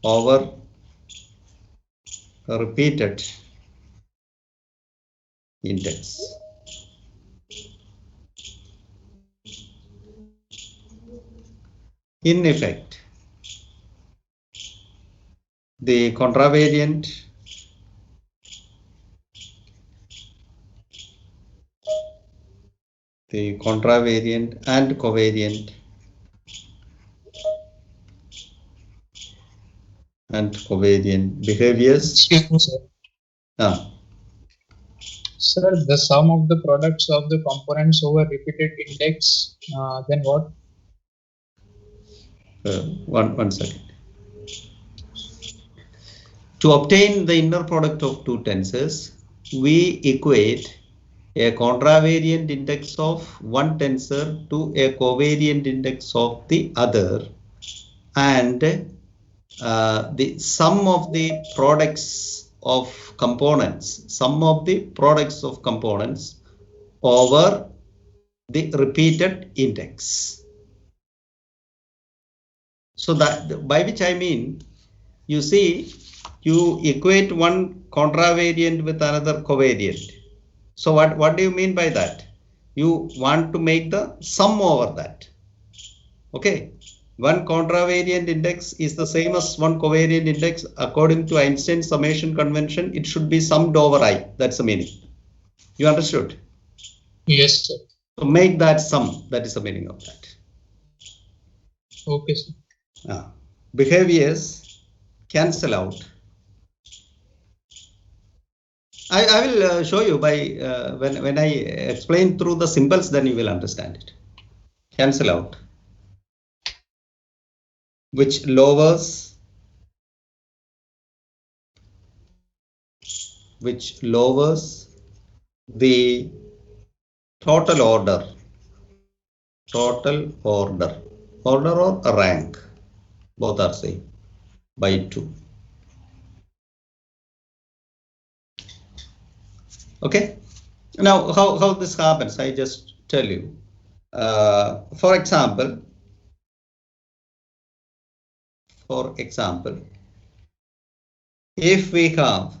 over repeated index. In effect, the contravariant and covariant behaviors. Excuse me, sir. Sir, the sum of the products of the components over repeated index, then what? One second. To obtain the inner product of two tensors, we equate a contravariant index of one tensor to a covariant index of the other, and the sum of the products of components over the repeated index. So that, by which I mean, you see, you equate one contravariant with another covariant. So what do you mean by that? You want to make the sum over that. Okay. One contravariant index is the same as one covariant index. According to Einstein's summation convention, it should be summed over I. That's the meaning. You understood? Yes, sir. So make that sum. That is the meaning of that. Okay, sir. Behaviors cancel out. I will show you by when I explain through the symbols, then you will understand it. Cancel out, which lowers the total order or rank, both are same, by 2. Okay. Now how this happens, I just tell you. For example, if we have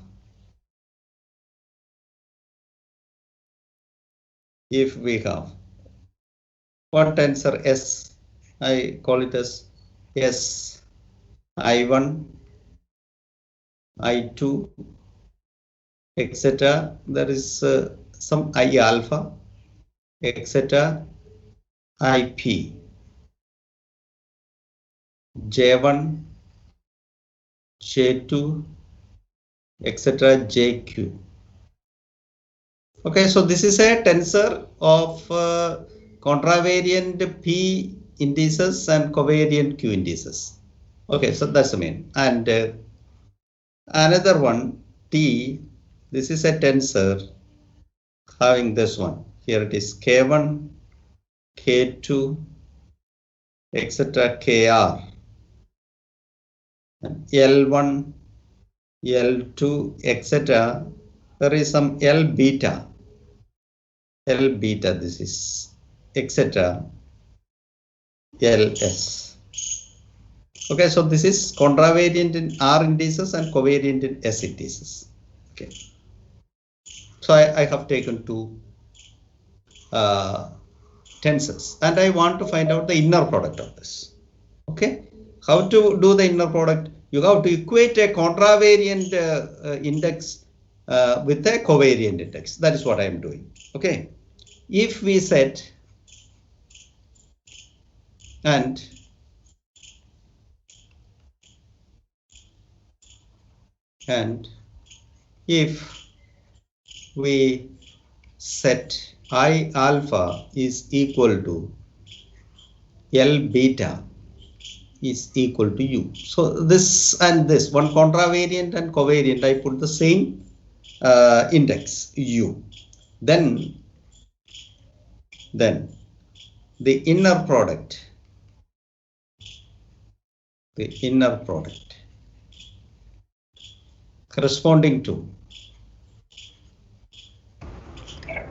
one tensor S, I call it as S I1, I2, etc. There is some I alpha, etc. IP, J1, J2, etc. JQ. Okay, so this is a tensor of contravariant P indices and covariant Q indices. Okay, so that's the main. And another one, T, this is a tensor having this one. Here it is K1, K2, etc. KR, and L1, L2, etc. There is some L beta, this is, etc. LS. Okay, so this is contravariant in R indices and covariant in S indices. Okay. So I have taken two tensors and I want to find out the inner product of this. Okay. How to do the inner product? You have to equate a contravariant index with a covariant index. That is what I am doing. Okay. If we set and if we set I alpha is equal to L beta is equal to U. So this and this, one contravariant and covariant, I put the same index U. Then the inner product corresponding to,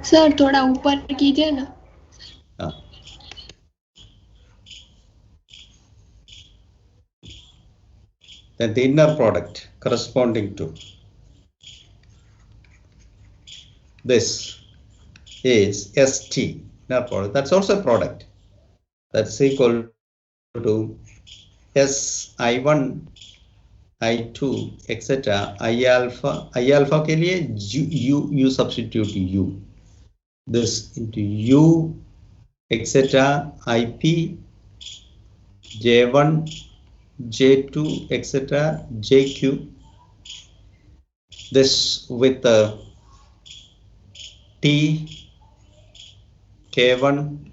sir थोड़ा ऊपर कीजिए ना. then the inner product corresponding to this is ST, inner product. That's also a product. That's equal to SI1, I2, etc. I alpha के लिए you substitute U. This into U, etc. IP, J1, J2, etc. JQ. This with T, K1,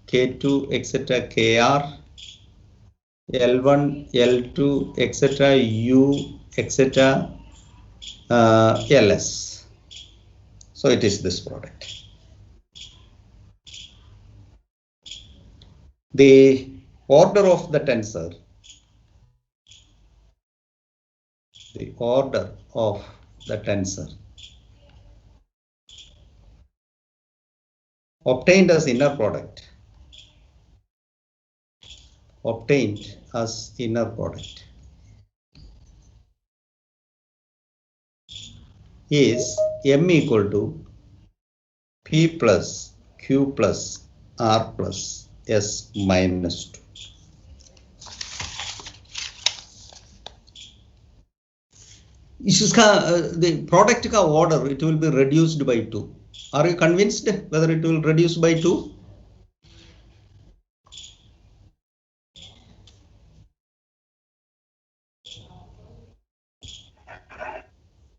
K2, etc. KR, L1, L2, etc. U, etc. LS. So it is this product. The order of the tensor, obtained as inner product, is M equal to P plus Q plus R plus S minus 2. The product ka order, it will be reduced by 2. Are you convinced whether it will reduce by 2?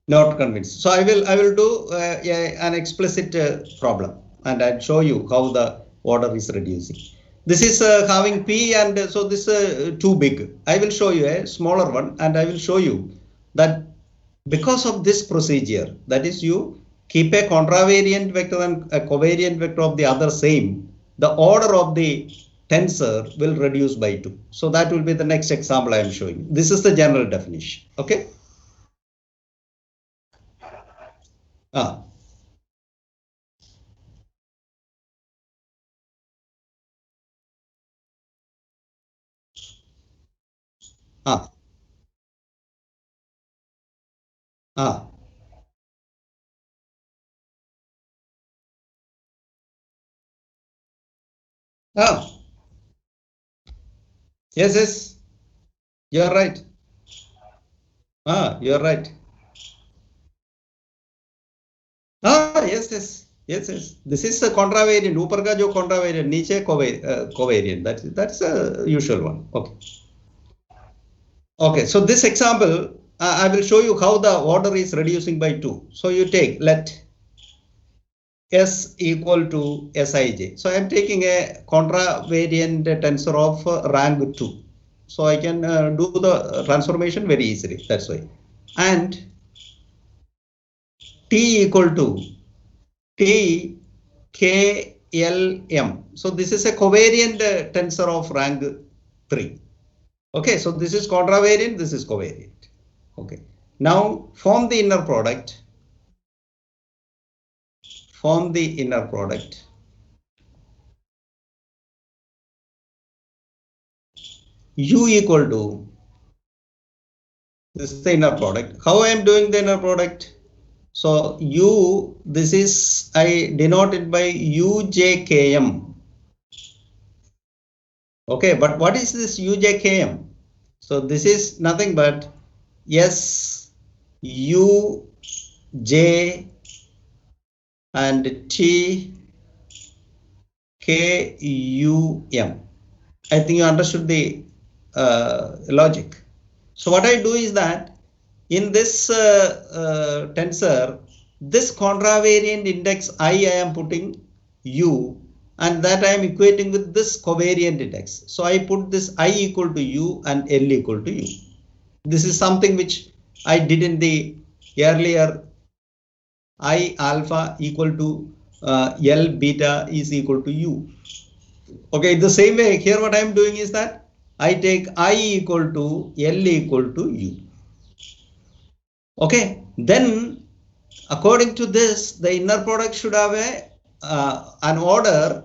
Not convinced. So I will do an explicit problem, and I'll show you how the order is reducing. This is having P, and so this is too big. I will show you a smaller one, and I will show you that because of this procedure, that is, you keep a contravariant vector and a covariant vector of the other same, the order of the tensor will reduce by 2. So that will be the next example I am showing. This is the general definition. Okay. Ah. Ah. Ah. Ah. Yes. You are right. Ah, you are right. Ah, yes. This is a contravariant. ऊपर का जो contravariant, नीचे covariant. That's a usual one. Okay. So this example, I will show you how the order is reducing by 2. So you take, let S equal to Sij. So I am taking a contravariant tensor of rank 2. So I can do the transformation very easily. That's why. And T equal to T KLM. So this is a covariant tensor of rank 3. Okay, so this is contravariant, this is covariant. Okay, now form the inner product. U equal to, this is the inner product. How I am doing the inner product? So U, this is, I denote it by UJKM. Okay, but what is this UJKM? So this is nothing but S, U, J, and T, K, U, M. I think you understood the logic. So what I do is that in this tensor, this contravariant index I am putting U, and that I am equating with this covariant index. So I put this I equal to U and L equal to U. This is something which I did in the earlier I alpha equal to L beta is equal to U. Okay, the same way here what I am doing is that I take I equal to L equal to U. Okay, then according to this, the inner product should have an order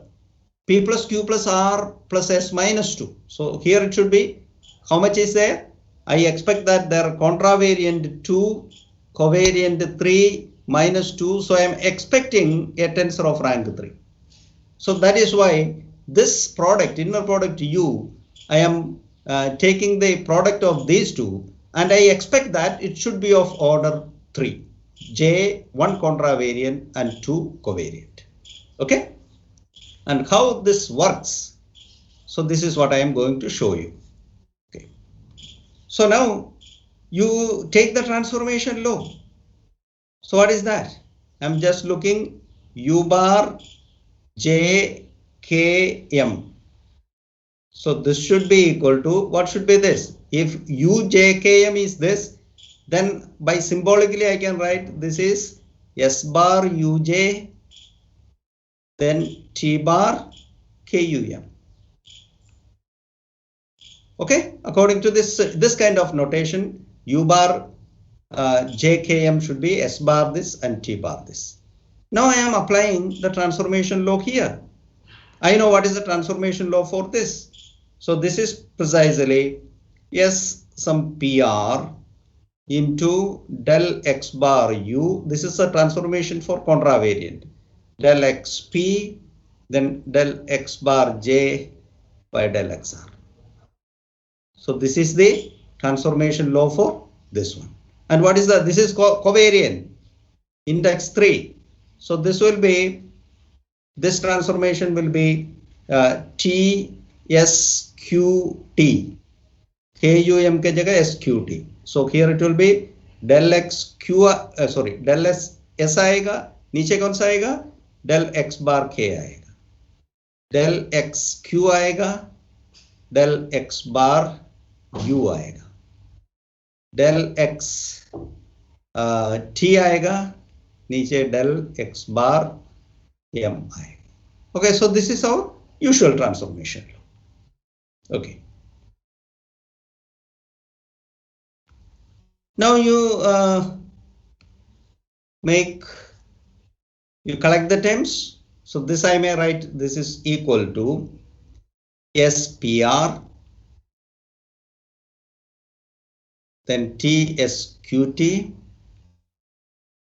P plus Q plus R plus S minus 2. So here it should be, how much is there? I expect that there are contravariant 2, covariant 3, minus 2. So I am expecting a tensor of rank 3. So that is why this product, inner product U, I am taking the product of these two, and I expect that it should be of order 3. J, 1 contravariant and 2 covariant. Okay? And how this works? So this is what I am going to show you. Okay. So now you take the transformation law. So what is that? I'm just looking U bar J K M. So this should be equal to, what should be this? If U J K M is this, then by symbolically I can write this is S bar U J, then T bar K U M. Okay, according to this kind of notation, U bar JKM should be S bar this and T bar this. Now I am applying the transformation law here. I know what is the transformation law for this. So this is precisely S some PR into del X bar U. This is a transformation for contravariant. Del XP, then del X bar J by del XR. So this is the transformation law for this one. And what is that? This is covariant, index 3. So this will be, this transformation will be TSQT. KUM ke jagah SQT. So here it will be del XQ, del S आएगा, नीचे कौन सा आएगा? Del X bar K आएगा. Del XQ आएगा, del X bar U आएगा, del X T आएगा, नीचे del X bar M आएगा. Okay, so this is our usual transformation. Okay. Now you collect the terms. So this I may write, this is equal to SPR, then TSQT.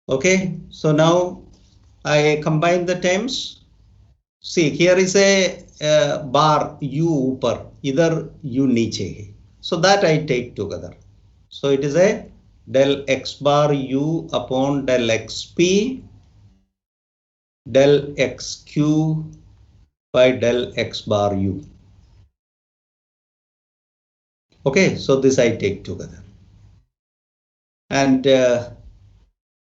Okay, so now I combine the terms. See, here is a bar U upar, either U niche. So that I take together. So it is a del X bar U upon del XP, del XQ by del X bar U. Okay, so this I take together. And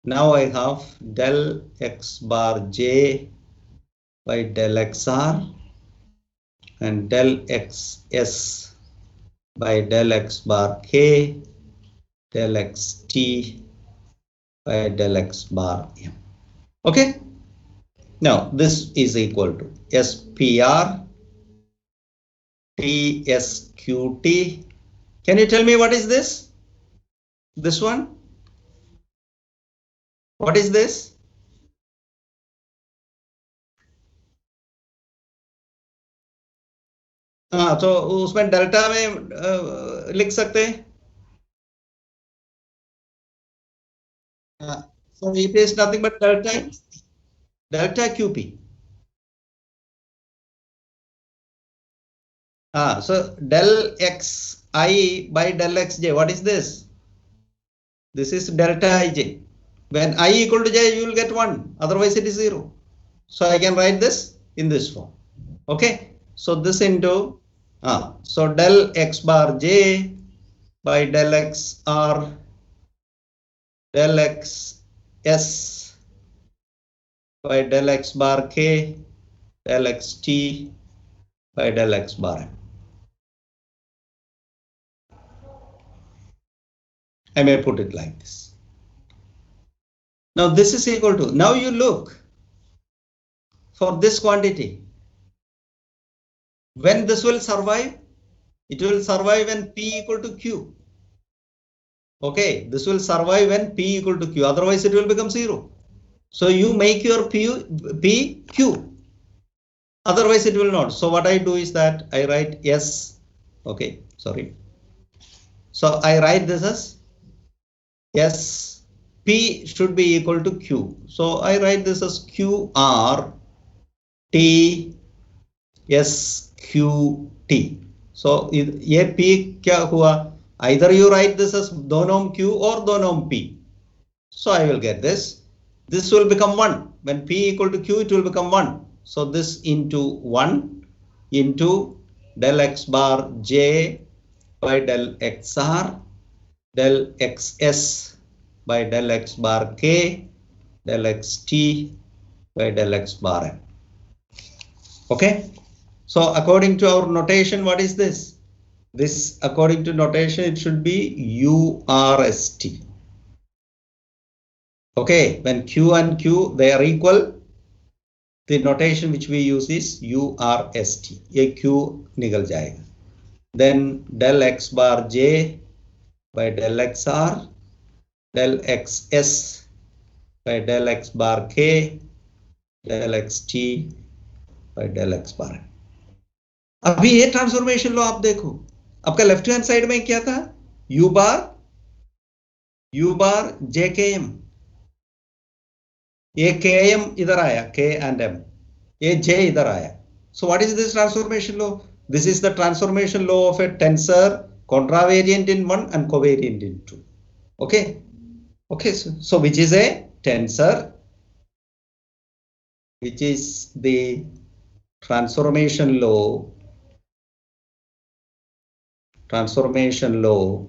now I have del X bar J by del XR and del XS by del X bar K, del XT by del X bar M. Okay. Now this is equal to SPR TSQT. Can you tell me what is this? This one? What is this? हाँ, तो उसमें delta में लिख सकते हैं. So it is nothing but delta QP. So del XI by del XJ, what is this? This is delta IJ. When I equal to J, you will get 1, otherwise it is 0. So I can write this in this form. Okay, so this into, so del X bar J by del XR, del XS by del X bar K, del XT by del X bar M. I may put it like this. Now this is equal to, now you look for this quantity. When this will survive? It will survive when P equal to Q. Okay, this will survive when P equal to Q, otherwise it will become 0. So you make your P Q, otherwise it will not. So what I do is that I write S, okay, sorry. So I write this as S, P should be equal to Q. So I write this as QR T S Q T. So ये P क्या हुआ? Either you write this as दोनों Q or दोनों P. So I will get this. This will become 1. When P equal to Q, it will become 1. So this into 1 into del X bar J by del XR, del XS by del X bar K, del XT by del X bar M. Okay. So according to our notation, what is this? This, according to notation, it should be URST. Okay, when Q and Q, they are equal, the notation which we use is URST. ये Q निकल जाएगा. Then del X bar J by del XR, del XS by del X bar K, del XT by del X bar M. अभी ये transformation लो आप देखो, आपका left hand side में क्या था? U bar JKM. ये KM इधर आया, K and M. ये J इधर आया. So what is this transformation law? This is the transformation law of a tensor, contravariant in 1 and covariant in 2. Okay. Okay. So which is a tensor? Which is the transformation law? Transformation law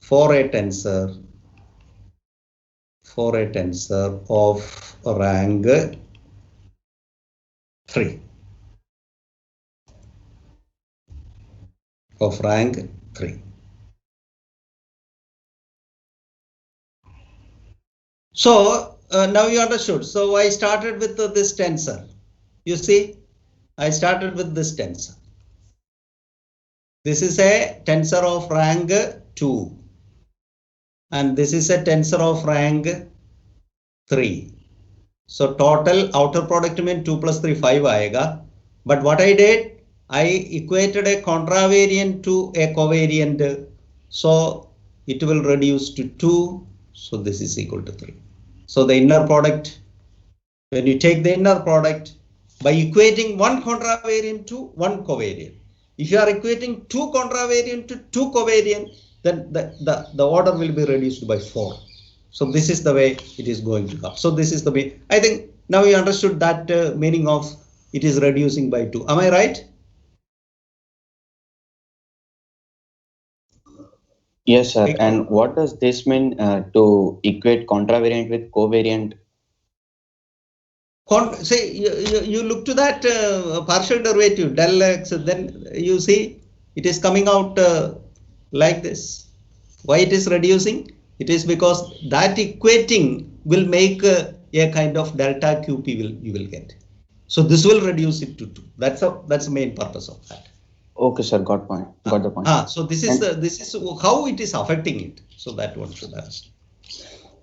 for a tensor of rank 3. Of rank 3. So now you understood. So I started with this tensor. You see, I started with this tensor. This is a tensor of rank 2. And this is a tensor of rank 3. So total outer product mean 2 plus 3, 5 aayega. But what I did, I equated a contravariant to a covariant. So it will reduce to 2. So this is equal to 3. So the inner product, when you take the inner product by equating one contravariant to one covariant. If you are equating two contravariant to two covariant, then the order will be reduced by 4. So this is the way it is going to come. So this is the way. I think now you understood that meaning of it is reducing by 2. Am I right? Yes, sir. And what does this mean to equate contravariant with covariant? Say you look to that partial derivative del x, then you see it is coming out like this. Why it is reducing? It is because that equating will make a kind of delta QP you will get. So this will reduce it to 2. That's the main purpose of that. Okay, sir. Got the point. So this is how it is affecting it. So that one should ask.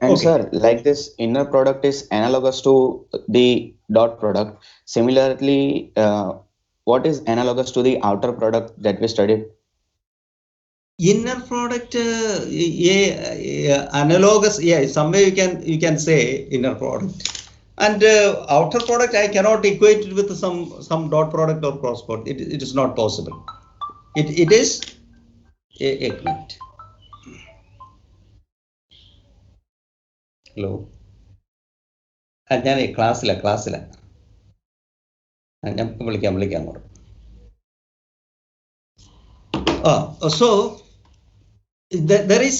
And Okay. sir, like this inner product is analogous to the dot product. Similarly, what is analogous to the outer product that we studied? Inner product, analogous, somewhere you can say inner product, and outer product I cannot equate it with some dot product or cross product. It is not possible. It is a minute. Hello. ഞാൻ ക്ലാസ്സില ഞാൻ വിളിക്കാം അങ്ങോട്ട്. So there is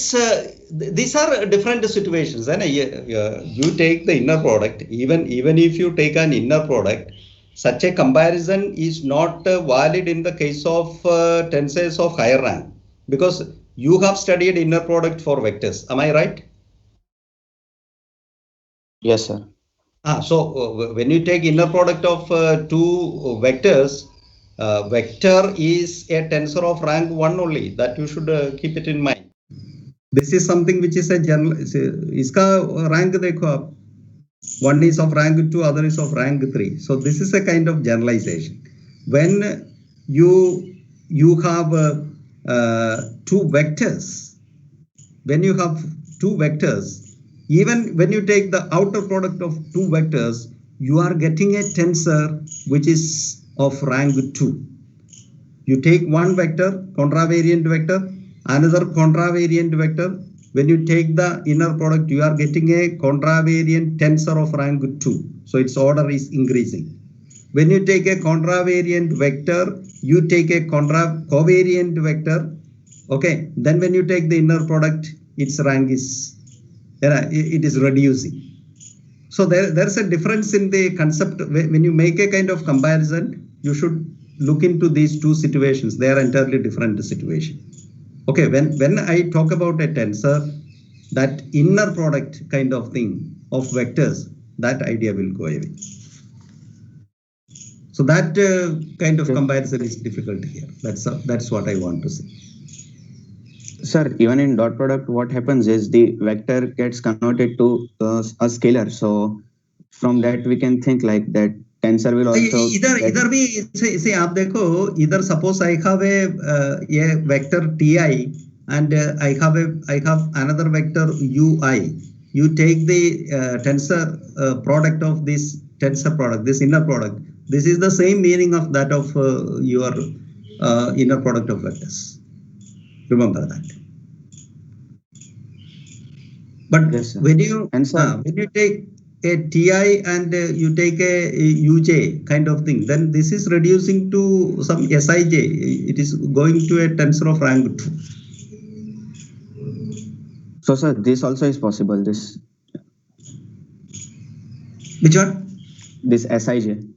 these are different situations. And you take the inner product, even if you take an inner product, such a comparison is not valid in the case of tensors of higher rank, because you have studied inner product for vectors. Am I right? Yes, sir. So when you take inner product of two vectors, vector is a tensor of rank 1 only. That you should keep it in mind. This is something which is a general. Iska rank dekho aap. One is of rank 2, other is of rank 3. So this is a kind of generalization. When you have two vectors, when you have two vectors, even when you take the outer product of two vectors, you are getting a tensor which is of rank 2. You take one vector, contravariant vector, another contravariant vector. When you take the inner product, you are getting a contravariant tensor of rank 2. So its order is increasing. When you take a contravariant vector, you take a covariant vector. Okay. Then when you take the inner product, its rank is, it is reducing. So there's a difference in the concept. When you make a kind of comparison, you should look into these two situations. They are entirely different situations. Okay, when I talk about a tensor, that inner product kind of thing of vectors, that idea will go away. So that kind of comparison is difficult here. That's what I want to say. Sir, even in dot product, what happens is the vector gets converted to a scalar. So from that we can think like that tensor will also. Either भी see आप देखो, either suppose I have a vector ti and I have another vector ui. You take the tensor product of this tensor product, this inner product. This is the same meaning of that of your inner product of vectors. Remember that. But Yes, when you take a ti and you take a uj kind of thing, then this is reducing to some sij. It is going to a tensor of rank 2. So sir, this also is possible. This. Which one? This Sij.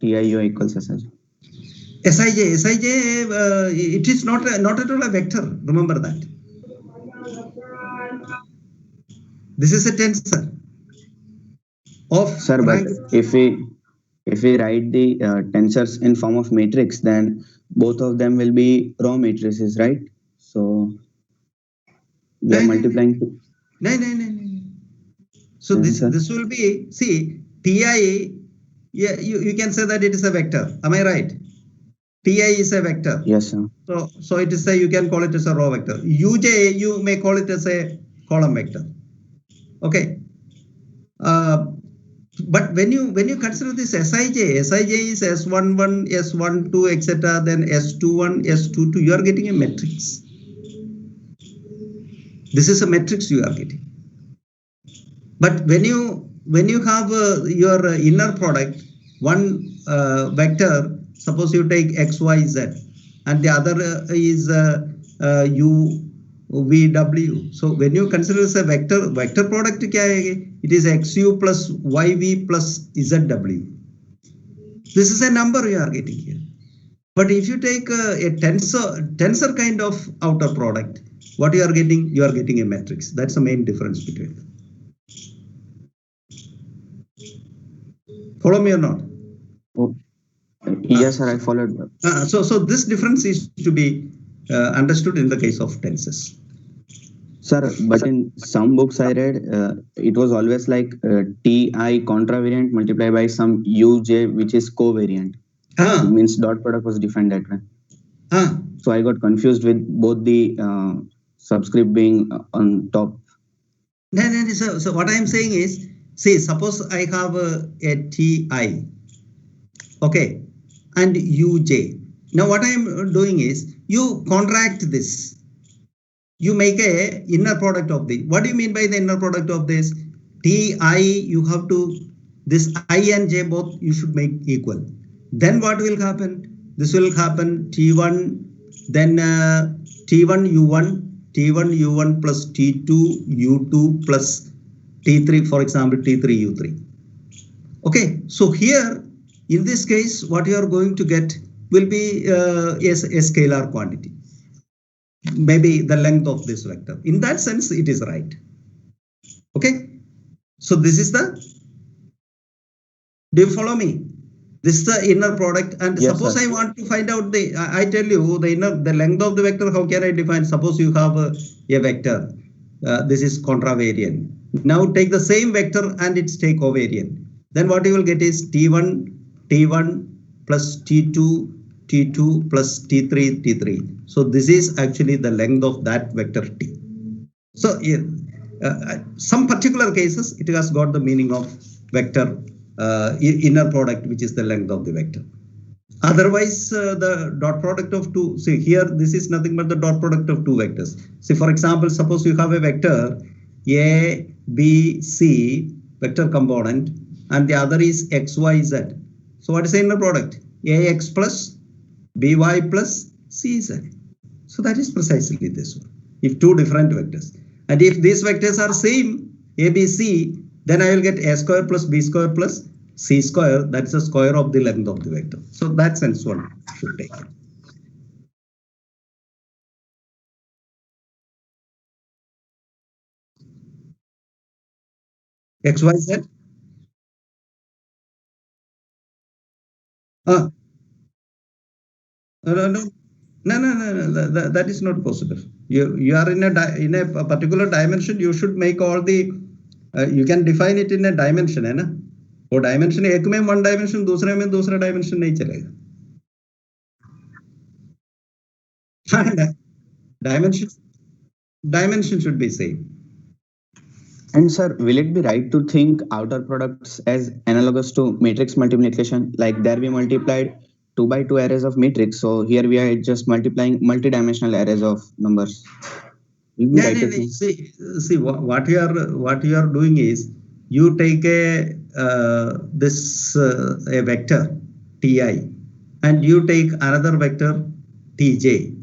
TIU equals Sij. Sij, it is not at all a vector. Remember that. This is a tensor of sir, but if we write the tensors in form of matrix, then both of them will be raw matrices, right? So we are multiplying to. No. So this will be, see, ti. Yeah, you can say that it is a vector. Am I right? Ti is a vector. Yes, sir. So it is you can call it as a raw vector. Uj, you may call it as a column vector. Okay. But when you consider this Sij is S11, S12, etc., then S21, S22, you are getting a matrix. This is a matrix you are getting. But when you have your inner product, one vector, suppose you take x, y, z, and the other is u, v, w. So when you consider as a vector product, it is xu plus yv plus zw. This is a number you are getting here. But if you take a tensor kind of outer product, what you are getting? You are getting a matrix. That's the main difference between them. Follow me or not? Oh, yes, sir, I followed. So this difference is to be understood in the case of tensors. Sir, but in some books I read, it was always like Ti contravariant multiplied by some Uj, which is covariant. It means dot product was defined that way. So I got confused with both the subscript being on top. No. So what I am saying is, see, suppose I have a Ti, okay, and Uj. Now what I am doing is, you contract this. You make a inner product of this. What do you mean by the inner product of this? Ti, you have to, this I and j both you should make equal. Then what will happen? This will happen T1, then T1 U1 plus T2 U2 plus T3, for example, T3 U3. Okay, so here in this case, what you are going to get will be a scalar quantity. Maybe the length of this vector. In that sense, it is right. Okay, so this is the, do you follow me? This is the inner product, and yes, suppose sir. I want to find out the, I tell you the length of the vector. How can I define? Suppose you have a vector. This is contravariant. Now take the same vector and its take covariant. Then what you will get is T1 plus T2 T2 plus T3, T3. So this is actually the length of that vector T. So some particular cases, it has got the meaning of vector inner product, which is the length of the vector. Otherwise, the dot product of two, see here, this is nothing but the dot product of two vectors. See, for example, suppose you have a vector A, B, C, vector component, and the other is X, Y, Z. So what is the inner product? AX plus BY plus CZ. So that is precisely this one. If two different vectors. And if these vectors are same, A, B, C, then I will get A square plus B square plus C square. That's the square of the length of the vector. So that sense one should take it. X, Y, Z. No, that is not possible. You are in a particular dimension. You should make all the. You can define it in a dimension, है ना? वो dimension एक में one dimension, दूसरे में दूसरा dimension नहीं चलेगा. Dimension should be same. And sir, will it be right to think outer products as analogous to matrix multiplication? Like there we multiplied 2 by 2 arrays of matrix. So here we are just multiplying multidimensional arrays of numbers. See what you are doing is you take a vector Ti and you take another vector Tj.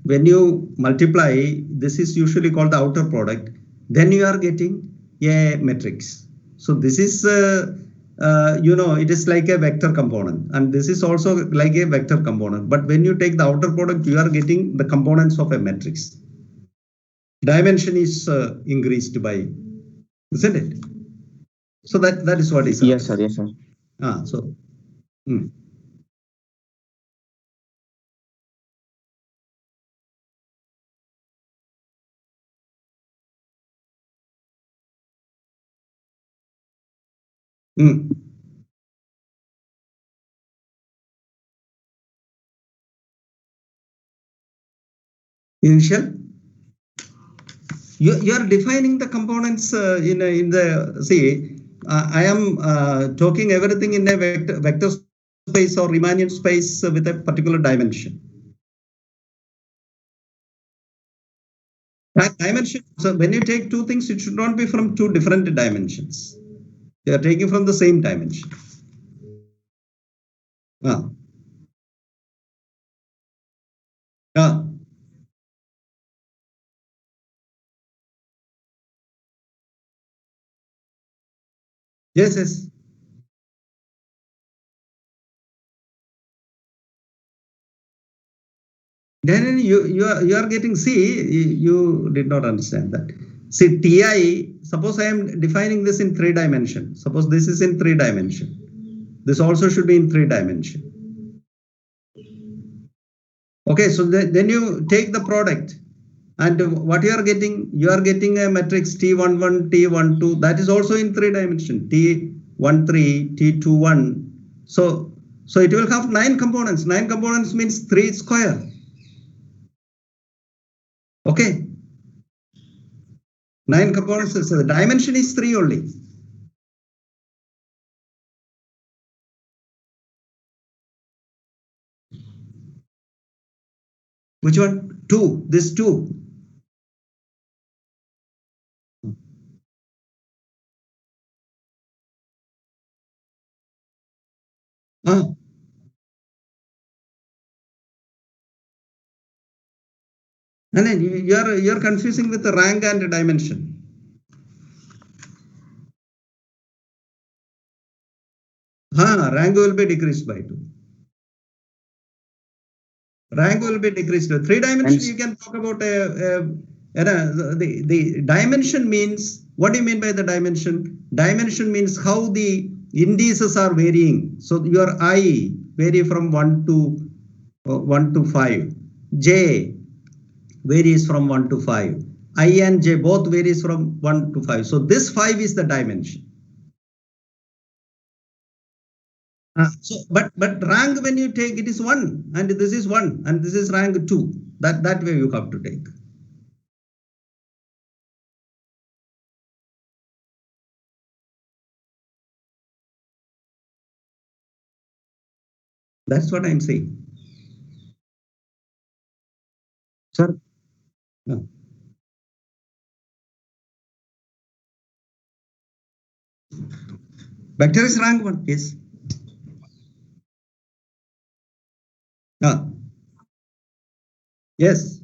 When you multiply, this is usually called the outer product. Then you are getting a matrix. So this is it is like a vector component, and this is also like a vector component. But when you take the outer product, you are getting the components of a matrix. Dimension is increased by, isn't it? So that is what is. Yes, sir. Yes, sir. So. Initial. You are defining the components in the see. I am talking everything in a vector space or Riemannian space with a particular dimension. That dimension. So when you take two things, it should not be from two different dimensions. They are taking from the same dimension. Yes. Then you are getting, see, you did not understand that. See, Ti, suppose I am defining this in 3 dimension. Suppose this is in 3 dimension. This also should be in 3 dimension. Okay, so then you take the product, and what you are getting a matrix T11, T12, that is also in 3 dimension, T13, T21. So it will have 9 components. 9 components means 3 square. Okay. 9 components, so the dimension is 3 only. Which one? 2. This 2. No, you are confusing with the rank and the dimension. Rank will be decreased by 2. Rank will be decreased to 3 dimension. You can talk about the dimension means, what do you mean by the dimension? Dimension means how the indices are varying. So your I vary from 1 to 5. J varies from 1 to 5. I and J both varies from 1 to 5. So this 5 is the dimension. But rank when you take it is 1 and this is 1 and this is rank 2. That way you have to take. That's what I'm saying. Sir, Yeah. Vector is rank 1, yes. Yes.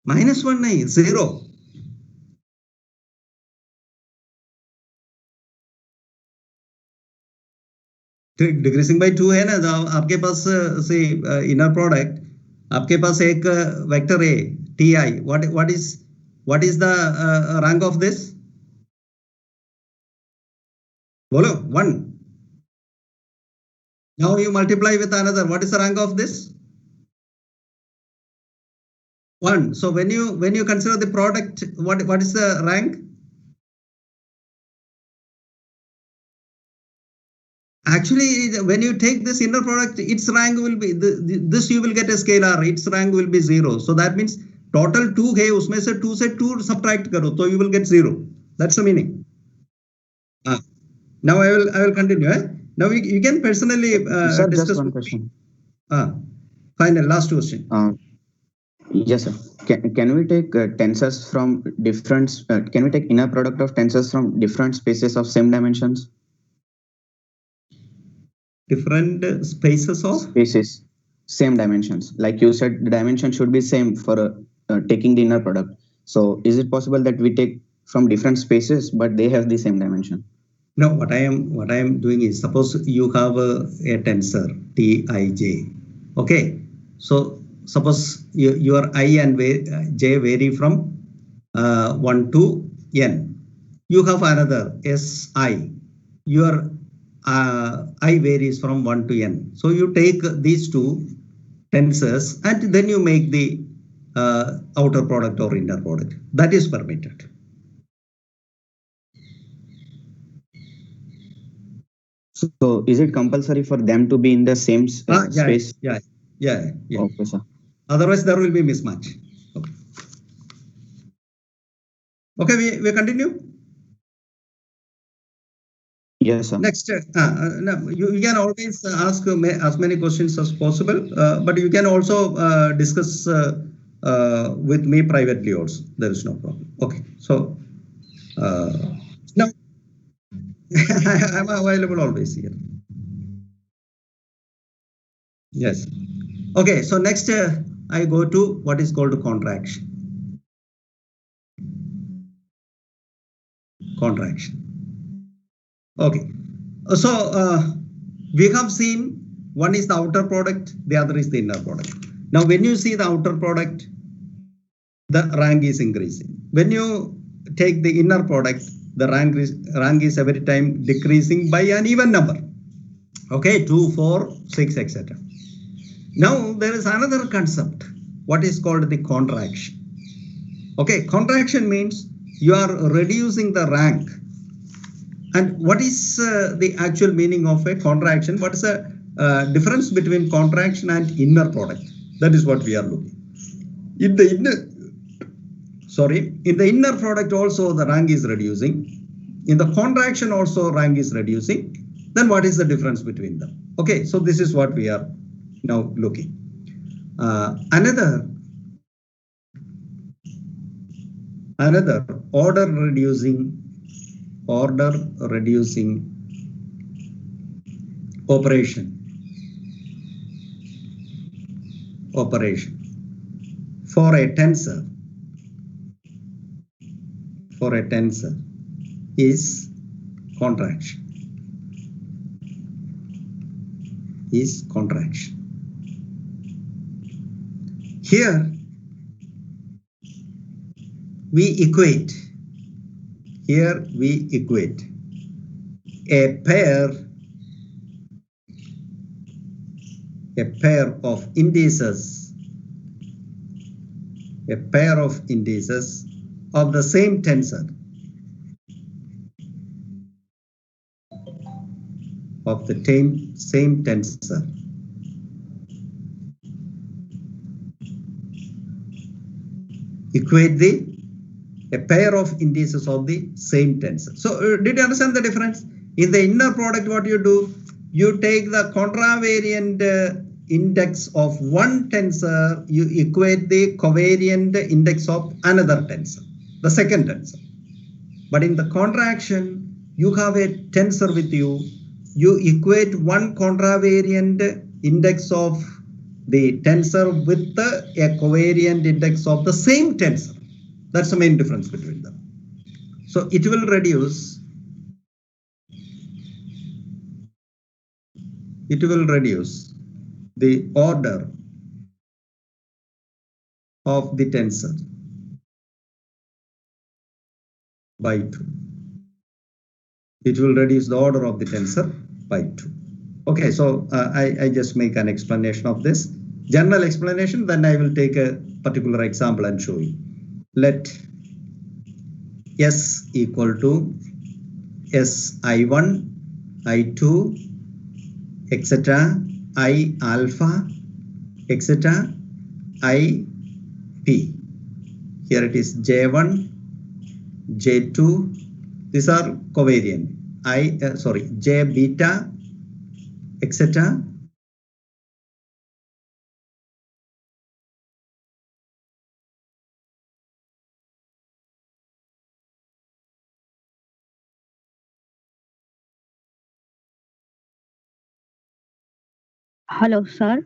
-1 nahi, 0. Decreasing bye 2 है ना, आपके पास से inner product, आपके पास एक vector है ti. What is the rank of this? बोलो 1. Now you multiply with another. What is the rank of this? 1. So when you consider the product, what is the rank? Actually, when you take this inner product, its rank will be this. You will get a scalar. Its rank will be 0. So that means total 2 है, उसमें से 2 से 2 subtract करो, so you will get 0. That's the meaning. Now I will continue. Now you can personally sir, discuss. just one question. Final last question. Yes, sir. Can we take tensors from different? Can we take inner product of tensors from different spaces of same dimensions? Different spaces of spaces, same dimensions. Like you said, the dimension should be same for taking the inner product. So is it possible that we take from different spaces, but they have the same dimension? No, what I am doing is, suppose you have a tensor Tij. Okay, so suppose your I and j vary from 1 to n. You have another Si. Your I varies from 1 to n. So you take these two tensors and then you make the outer product or inner product. That is permitted. So is it compulsory for them to be in the same space? Yeah. Okay, sir. Otherwise, there will be mismatch. Okay, we continue. Yes, sir. Next, you can always ask as many questions as possible, but you can also discuss with me privately also. There is no problem. Okay, so now I'm available always here. Yes. Okay, so next I go to what is called contraction. Okay, so we have seen one is the outer product, the other is the inner product. Now, when you see the outer product, the rank is increasing. When you take the inner product, the rank is every time decreasing by an even number. Okay, 2, 4, 6, etc. Now, there is another concept, what is called the contraction. Okay, contraction means you are reducing the rank. And what is the actual meaning of a contraction? What is the difference between contraction and inner product? That is what we are looking. In the inner product also the rank is reducing. In the contraction also rank is reducing. Then what is the difference between them? Okay, so this is what we are now looking. Another order reducing operation for a tensor is contraction. Here we equate a pair of indices a pair of indices of the same tensor same tensor. Equate a pair of indices of the same tensor. So did you understand the difference? In the inner product, what you do, you take the contravariant index of one tensor, you equate the covariant index of another tensor, the second tensor. But in the contraction, you have a tensor with you, you equate one contravariant index of the tensor with a covariant index of the same tensor. That's the main difference between them. So it will reduce the order of the tensor by 2. It will reduce the order of the tensor by 2. Okay, so I just make an explanation of this. General explanation, then I will take a particular example and show you. Let S equal to Si1, I2, etc., I alpha, etc., IP. Here it is J1, J2. These are covariant. J beta, etc. Hello, sir.